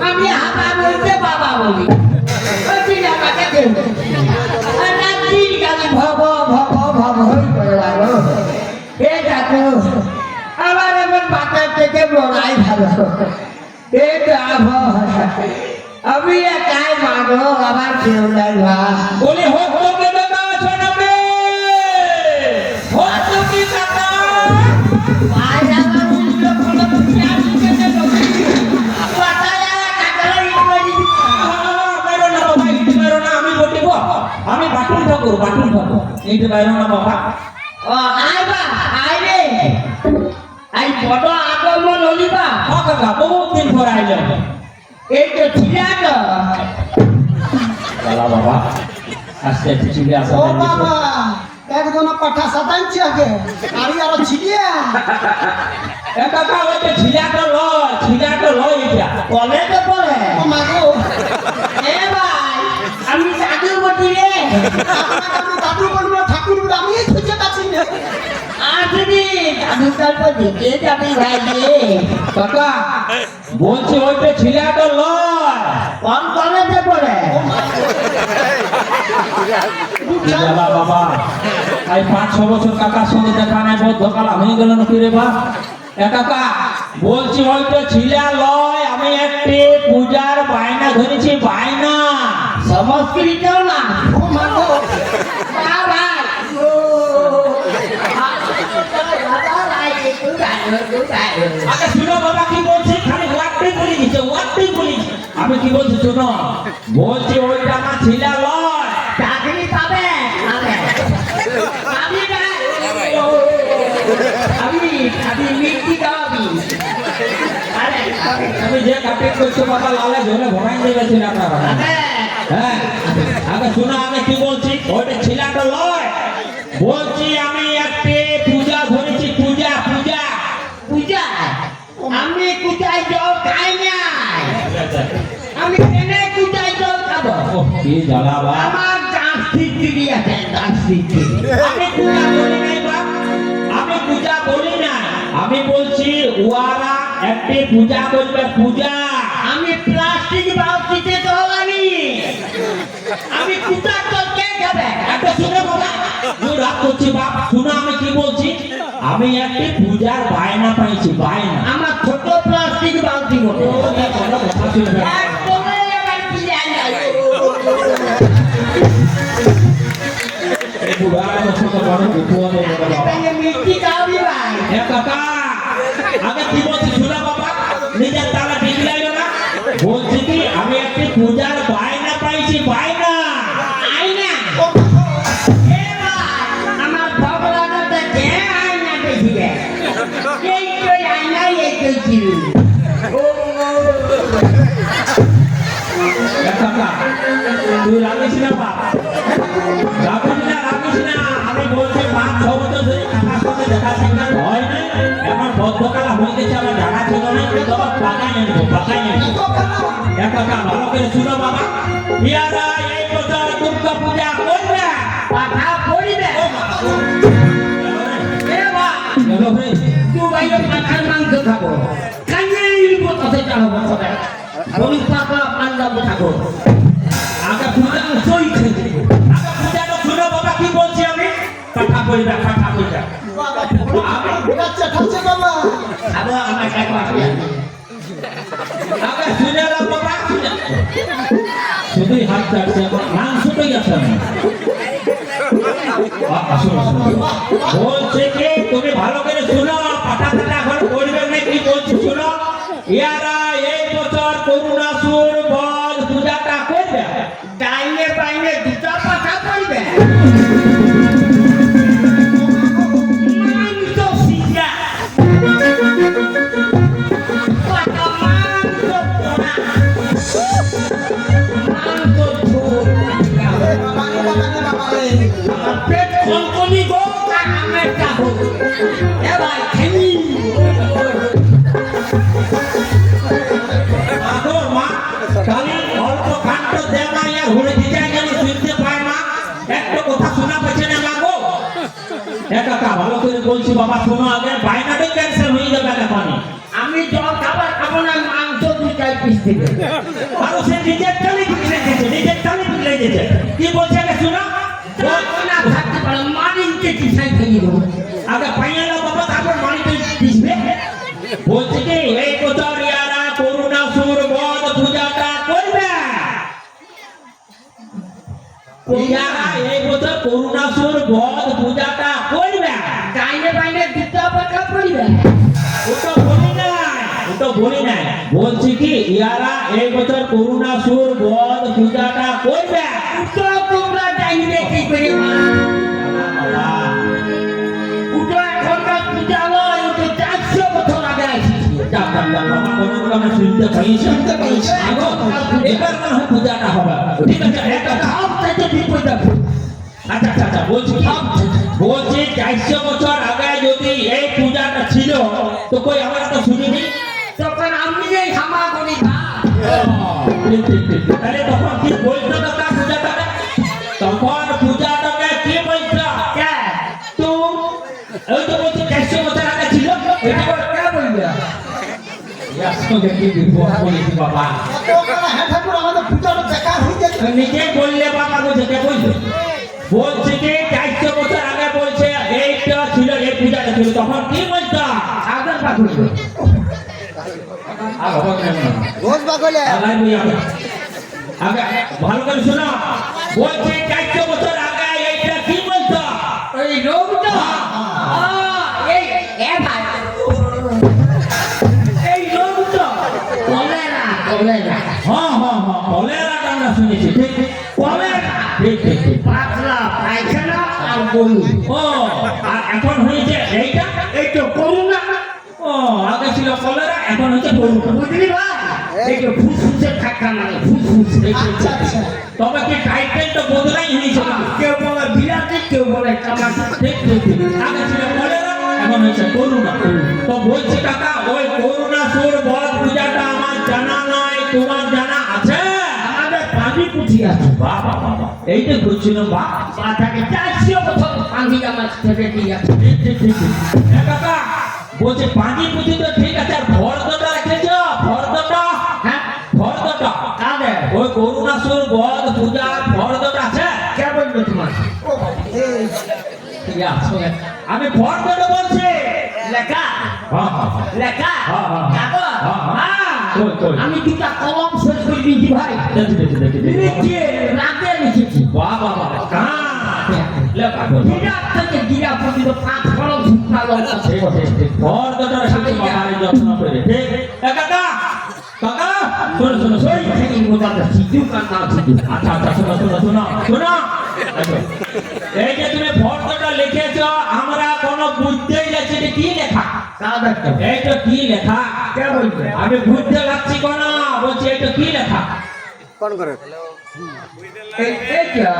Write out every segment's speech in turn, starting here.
আমি হাবা বলতে বাবা বলি আবার এমন বাচ্চার থেকে বলাই ভালো আমি একাই মানো আবার কেউ নাই বলে হোক তোকে দাদা শোনাবে হোক তোকে দাদা আমি বাটুল ঠাকুর এইটা বাইরে না বাবা ও আইবা আইরে আই বড় আগমন হলিবা ও কাকা বহুত দিন পর আইলো এই তো ছিলা তো বাবা বাবা আস্তে আস্তে ছিলা আসা ও বাবা একজন পাঠা সাতাইছে আগে আর ছিলিয়া এ কাকা ওই তো ছিলাটা লয় এটা বলে তো বলে ও মাগো এ ভাই আমি দাদু বটি রে আমি দাদু বলবো ঠাকুর আমি খুঁজে পাচ্ছি না আসবি দাদু গল্প দেখে যাবি ভাই রে কাকা বলছি ওইটা ছিলাটা লয় কোন কলেজে পড়ে বাবা বাবা এই 5-6 বছর কাকার সঙ্গে দেখা নাই বহুত ধোকালা হয়ে গেল নাকি রে বা এ কাকা বলছি ওইটা ছিলা লয় আমি একটি পূজার বায়না ধরেছি বায়না সংস্কৃত না ও মাগো বাবা আচ্ছা শুনো বাবা কি বলছি খালি ওয়ার্ডটাই বলি আমি কি বলছি শুনো বলছি ওইটা আমার ছিলা লয় চাকরি পাবে আমি মিষ্টি খাওয়াবি আমি যে কাটিং করছো বাবা লালে ঝোলে ভরাই দিয়েছিল আপনারা হ্যাঁ আগে শোনো আমি কি বলছি ওইটা ছিলাটা লয় বলছি আমি একটি পূজা ধরেছি পূজা আমি পূজায় জল খাই না আমি এনে পূজায় জল খাবো কি জ্বালাবা আমার দাঁড়ি আছে আমি পূজা বলি নাই বাপ আমি পূজা বলি না আমি বলছি ওয়ারা একটি পূজা করবে পূজা আমি প্লাস্টিক বালতিতে জল আনি আমি পূজা করতে যাবে একটা শুনে বাবা তুই রাগ করছি বাপ শুনো আমি কি বলছি আমি একটি পূজার বায়না পাইছি বায়না আমার ছোট প্লাস্টিক বালতি মতো আগে কি বলছি শুনো বাবা নিজের তালা ঠিক লাগলো না বলছি কি আমি একটি পূজার বায়না পাইছি বায়না আয়না আমার ভগবানটা যে আয়না পেয়েছিলে এই তো আয়নাই এসেছি তুই রাখিস না বাপ রাখিস না আমি বলছি 5-6 বছর ধরে কাকার সাথে দেখা সাক্ষাৎ হয় না এখন বদ্ধকালা হয়ে গেছে আমার জানা ছিল না তখন পাকাই আনবো কাকা ভালো করে শুনো বাবা ইয়ারা এই বছর দুর্গা পূজা করবে পাঠা পড়িবে তুই বাইরে পাঠার মাংস খাবো কাইয়েই বসে যাও বসে বলি পাকা পাঞ্জাব থাকো আগে পূজা সই খেতে আগে পূজাটা শুনো বাবা কি বলছি আমি পাঠা পড়িবে আমি আচ্ছা খাচ্ছে বাবা আবার আমার টাকা আসবে আগে শুনে নাও বাবা শুধুই হাত চাটছে মাংসটাই আছে বলছে কি তুমি ভালো করে শুনো পাঠা এখন করবে না কি বলছি শুনো ইয়ারা এই বছর করুণাসুর বল পূজাটা করবে ডাইনে বাইনে দুটা পাঠা করবে পেট কলকলি গো আমার কাবো এবার খেলি আগো মা কালি অল্প খাদ্য দেনা আর হলে দিতে গেল শুনতে পায় না একটা কথা শোনা পাচ্ছে না মাগো একা ভালো করে বলছি বাবা শোনো আগে বায়নাটাই ক্যান্সেল হয়ে যাবে এখন আমি জল খাবার খাবো না মাংস দুটাই পিস থেকে মানুষের নিজের তালে বিগড়ে গেছে, নিজের তালে বিগড়ে গেছে। কি বলছে আগে শোনা? না থাকতে পারে মারিনকে কি সাই থেকে দেবো আগে পাইয়া না বাবা, তারপর মানিতে দিসবে। বলছে কি এই বছর ইয়ারা করুণাসুর বধ পূজাটা করবে। ইয়ারা এই বছর করুণাসুর বধ পূজাটা করবে। গাইনে বাইনে দিতে হবে কা পড়িবে ওটা বলি নাই, ওটা বলি নাই। বলছি কি ইয়ারা এই বছর করুণাসুর বধ পূজাটা করবে। তো তোমরা ডাইনে কি করে বাবা, উটো এখনকার পূজা নয় ওটা 400 বছর আগে আসছে যাক যাক যাক বাবা, কোনগুলো আমরা শুনতে পাইছি। আগো, এবার মনে হয় পূজাটা হবে। ঠিক আছে, একটা সব থেকে বিপদ আছে আচ্ছা আচ্ছা আচ্ছা, বলছি কি? বলছি 400 বছর আগে যদি এই পূজাটা ছিল তো কই আমরা তো শুনিনি। তখন আমি এই হামা করি না ঠিক, ঠিক, ঠিক। তাহলে তখন কি বলতো দাদা পূজাটাকে? তখন পূজাটাকে কি বলতো? কে তো ওই তো বলছি 400 বছর আগে ছিল। এটা বল কে বলবে ইয়াসকে কি বিপদ বলেছি বাবা। কতগুলো হ্যাঁ ঠাকুর আমাদের পূজাটা বেকার হয়ে যাচ্ছে। নিজে বললে বাবা বলছে কে বলছে? বলছে কি 400 বছর আগে বলছে এইটা ছিল, এই পূজাটা ছিল। তখন কি বলতো? আগের পা করবে আর হবে না। রোজ বাগলে আগাই বই আগে। আগে ভালো করে শোনো। বলছে 400 বছর আগে এইটা কি বলতো? ওই রোগটা এই এ ভাই এই রোগটা কলেরা কলেরা হ্যাঁ হ্যাঁ হ্যাঁ, কলেরাটা আমরা শুনেছি। ঠিক ঠিক, কলেরা। ঠিক ঠিক ঠিক। পাতলা পায়খানা আর বমি ও, আর এখন হয়েছে এইটা। এই তো করুণা ও, আগে ছিল কলেরা, এখন হচ্ছে করুণা। বুঝলি ভাই এই তো ফুসফুসে থাকা মানে ফুসফুস আচ্ছা আচ্ছা তবে কি টাইটেলটা বদলাই হয়েছে না? কেউ বলে বিলাতি কেউ বলে কামাটি ঠিক ঠিক ঠিক। আগে ছিল কলেরা, এখন হচ্ছে করুণা। তো বলছি কাকা, ওই করুণাসুর বধ পূজাটা আমার জানা নয়, তোমার জানা আছে? আমাদের পানি পুঁথি আছে বাবা বাবা, এইটা বলছিলাম বা। পাতাকে 400 বছর পানি আমার ছেড়ে দিয়ে আছে ঠিক ঠিক ঠিক ঠিক। হ্যাঁ কাকা, বলছে পানি পুঁজি তো ঠিক আছে, আর ফর্দটা রেখেছ? ফর্দটা? হ্যাঁ ফর্দটা কাদের ওই করুণাসুর বধ পূজার ফর্দটা আছে? কে বলবে তোমার ও এই ঠিক আছে, আমি ফর্দটা বলছি। লেখা হ্যাঁ হ্যাঁ হ্যাঁ। লেখা হ্যাঁ, হ্যাঁ। কাগজ হ্যাঁ, হ্যাঁ। হ্যাঁ। কই, কই? আমি দুটা কলম শেষ করে দিয়েছি ভাই দেখি দেখি দেখি দেখি। লিখে রাতে লিখেছি বাহ বাহ বাহ, লেখা কই? বিরাট থেকে গিরা পর্যন্ত 5 কলম শুকালো আছে ঠিক ঠিক ঠিক। ফর্দটা রেখেছি বাবারে যত্ন করে। ঠিক। এ কাকা, কাকা, শোনো শোনো শোনো। ওই থেকে মোটাটা সিধু কান্না সিধু আচ্ছা আচ্ছা, শোনো শোনো শোনো শোনো। আচ্ছা, এই যে তুমি ফর্দটা লিখেছ, আমরা কোনো বুঝতেই যাচ্ছি যে কি লেখা। কাদের এইটা কি লেখা? কে বলবে আমি বুঝতে পারছি কোন, বলছি এটা কি লেখা? এইটা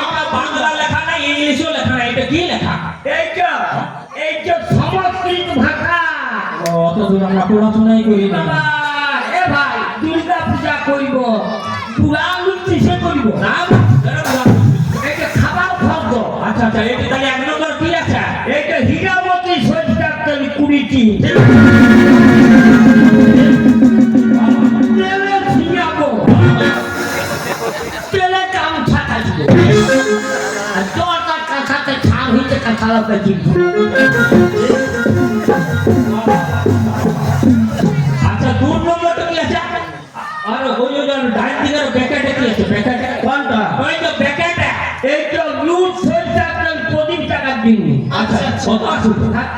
এটা বাংলা লেখা না, ইংলিশও লেখা না, এটা কি লেখা? এইটা সংস্কৃত ভাষা অত দূর আমরা পড়াশোনাই করি না। বাবা এ ভাই দুর্গা পূজা করিব পুরাণ কিসে করিব না, এইটা খাবার ফর্দ আচ্ছা আচ্ছা, এটা তাহলে 1 নম্বর কি আছে? এইটা হীরামতি সরিষার তেল 20টি তেলে ছিয়াবো তেলে গামছা কাটব আর জলটা কাঁচাতে ছাড় হইতে কাঁচালাতে দিব আচ্ছা, 2 নম্বরটা কি আছে? আর ওই যে ডাইন দিকের প্যাকেটে কি আছে? প্যাকেটে কোনটা ওই যে প্যাকেটে। এইটা লুট সরিষার তেল 20 টাকার দিন আচ্ছা, কত আছে?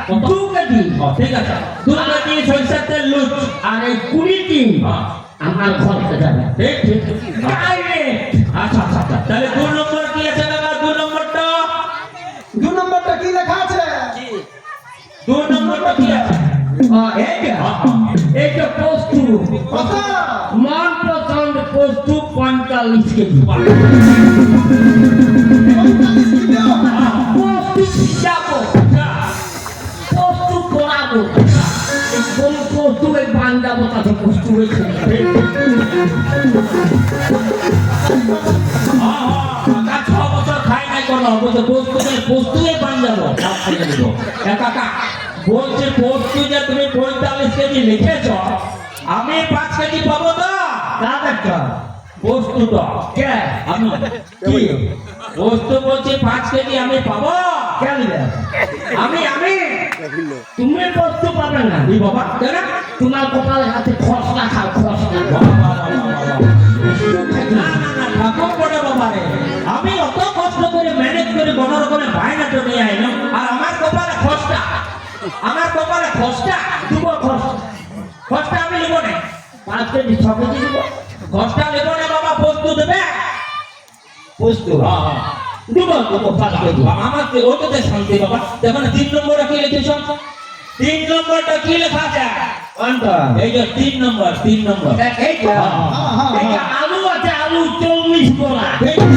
কত? 2 কেজি ও, ঠিক আছে, 2 কেজি সরিষার তেল লুট। আর এই 20টি হ্যাঁ, আমার ঘরতে যাবে ঠিক ঠিক। ডাইরেক্ট আচ্ছা আচ্ছা আচ্ছা, তাহলে 2 নম্বর কি আছে দাদা? 2 নম্বরটা, 2 নম্বরটা কি লেখা আছে? 2 নম্বরটা কি আছে? এইটা পোস্টু কত? মন পছন্দ পোস্টু 45 কেজি 45 কিলো। পোস্টু যাবো পোস্টু করাবো কোন পোস্টু এই বান্ধাবো তাতে পোস্টু হয়েছে কাকা 6 বছর খাই নাই কোনো, বলছে পোস্তুয়ে পান যাবো, সব খাইয়ে দেবো। কাকা বলছে পোস্তু যে তুমি 45 কেজি লিখেছ, আমি 5 কেজি পাবো তো? কাদেরটা বস্তুটা কে আমি কি বস্তু বলছি 5 কেজি আমি পাবো কে দিবে আমি তুমি বস্তু পাবে না এই বাবা কেন তোমার কপালের হাতে খসলা খাও খসলা না ঠাকুর বড় বাবা রে আমি অত কষ্ট করে ম্যানেজ করে কোনো রকমের বায়না তো নিয়ে আইলাম আর আমার কপালে খসটা দিব খসটা আমি নেবো না 5 কেজি 6 কেজি দিব খসটা নেবো না বাবা বস্তু দেবে বস্তু দিব 5 কেজি আমার ওটাতে শান্তি বাবা দেখো না 3 নম্বরটা কি লিখেছ 3 নম্বরটা কি লেখা আছে কোনটা এই যে 3 নম্বর এইটা এইটা আলু আছে আলু 40 বড়া 40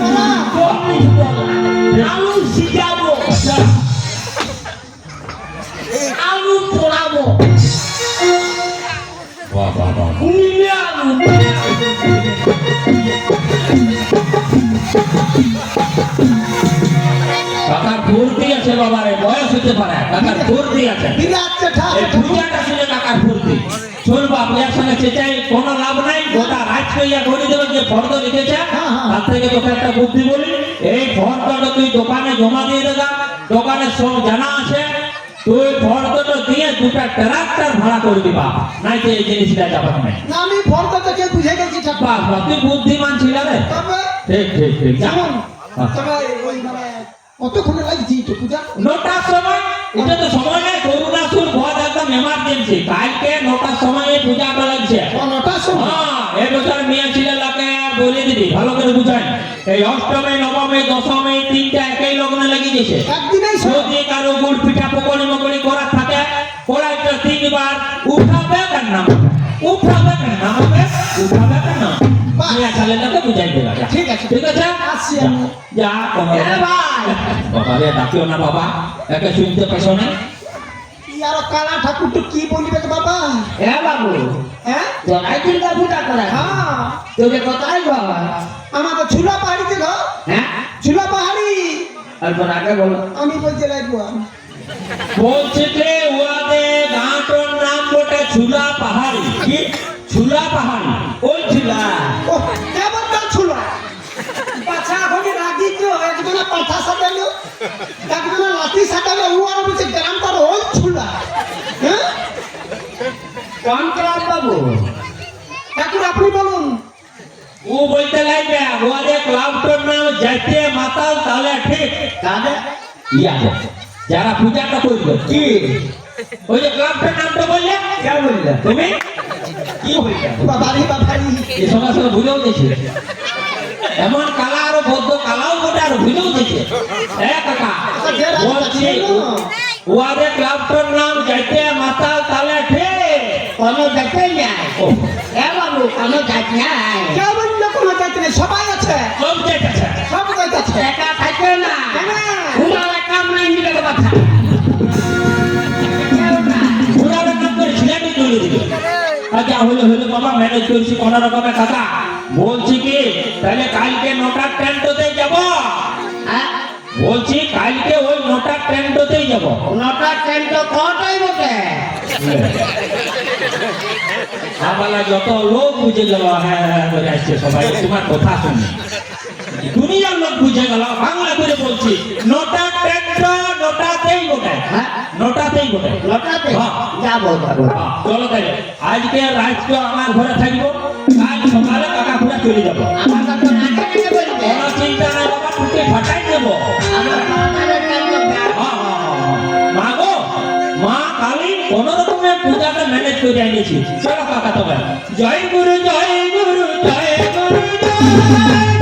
বড়া 40 বড়া আলু সিজাবো আলু পোড়াবো বাহ নিলে আলু কাকার ফুর্তি আছে বাবা রে বয়স হতে পারে কাকার ফুর্তি আছে বিরাট চেঠা এই পূজাটা শুনে কাকার ফুর্তি শোন বাপ এর সঙ্গে চেঁচাই কোনো লাভ নাই গোটা রাজ কইয়া করে দেবে যে ফর্দ লিখেছে তার থেকে তোকে একটা বুদ্ধি বলি এই ফর্দটা তুই দোকানে জমা দিয়ে দেগা দোকানে সব জানা আছে তুই ফর্দটা দিয়ে 2টা ট্রাক্টর ভাড়া করে দিবা নাই তো এই জিনিসটা যাবে না না আমি ফর্দ থেকে বুঝে গেছি ঠাকুর বাপ তুই বুদ্ধিমান ছিল রে তবে ঠিক যা। যেমন তবে ওই মানে কতক্ষণে লাগছি তো পূজা 9টার সময় এটা তো সময় নেই করুণাসুর বধ একদম এমার্জেন্সি কালকে 9টার সময় এই পূজাটা লাগছে 9টার সময় হ্যাঁ এই বছর মেয়ে ছেলেলাকে বলে দিবি ভালো করে বুঝাই এই অষ্টমী নবমী দশমী 3টা একই লগ্নে লেগে গেছে একদিনেই সব যদি কারো গুড় পিঠা পকড়ি মকড়ি করার থাকে কড়াইটা 3বার উঠাবে কেন না উঠাবে মেয়ে ছেলেটাকে বুঝাই দেবে ঠিক আছে আসছি আমি যা তোমার বাবা রে ডাকিও না বাবা একে শুনতে পেছো না ইয়ার কালা ঠাকুর তো কি বলিবে তো বাবা এ বাবু হ্যাঁ তোরাই চিন্তা পূজা করে হ্যাঁ তোকে কোথায় বাবা আমাদের ঝুলা পাহাড়িতে ঘর হ্যাঁ ঝুলা পাহাড়ি আর তোর আগে বলো আমি বলতে লাগবো বলছে যে ওয়াদে গাঁটোর নাম বটে ঝুলা পাহাড়ি কি ঝুলা পাহাড়ি ওই ছিলা ও কেমন তো ঝুলা পাছা ঘরে রাগি তো একজনে পাঠা সাজালো একজনে লাঠি সাজালো উয়ার বলছে গ্রাম তার ওই ঝুলা হ্যাঁ কোন ক্লাব বাবু ঠাকুর আপনি বলুন ও বলতে লাগবে ওয়াদে ক্লাবটার নাম যাইতে মাতাল তাহলে ঠিক কাদের ইয়া যারা পূজাটা করবে কি ওই যে ক্লাবটার নামটা বললে কে বললে তুমি কি বললে বাবারি বাবারি এই সঙ্গে সঙ্গে ভুলেও গেছে এমন কালা আরো বদ্ধ কালাও বটে আর ভুলেও গেছে কাকা বলছি ওয়াদে ক্লাবটার নাম যাইতে মাতাল তাহলে ঠিক কোনো দেখতে নাই এ বাবু কোনো দেখ নাই কেমন কোনো যাইতে নেই সবাই আছে সব দেখেছে সব যাইতেছে একা থাকে না কেন? তোমার কাম নাই নিবে কথা ঘোড়ার নাম করে ছিলাটি তুলে দিবে আচ্ছা হলো বাবা ম্যানেজ করছি কোনো রকমের কথা বলছি কি তাহলে কালকে 9টার ট্রেনটাতেই যাব হ্যাঁ বলছি কালকে ওই 9টার ট্রেনটাতেই যাব 9টার ট্রেন তো কটাই বটে আবালা যত লোক বুঝে গেল হ্যাঁ করে আসছে সবাই তোমার কথা শুনে দুনিয়ার লোক বুঝে গেল বাংলা করে বলছি 9টার ট্রেনটা 9টাতেই বটে হ্যাঁ 9টাতেই বটে 9টাতে হ্যাঁ। যাবো চলো তাহলে আজকে রাত্রে আমার ঘরে থাকবো কাল সকালে কাকা ঘুরে চলে যাবো আমার তো নাকে নাকে বলবে কোনো চিন্তা নাই বাবা টুকে ফাটাই দেবো আমার মাথায় ট্রেন তো মা গো মা কালী কোন রকমের পূজাটা ম্যানেজ করে আনিয়েছি চলো কাকা তবে জয় গুরু জয় গুরু জয় গুরু জয়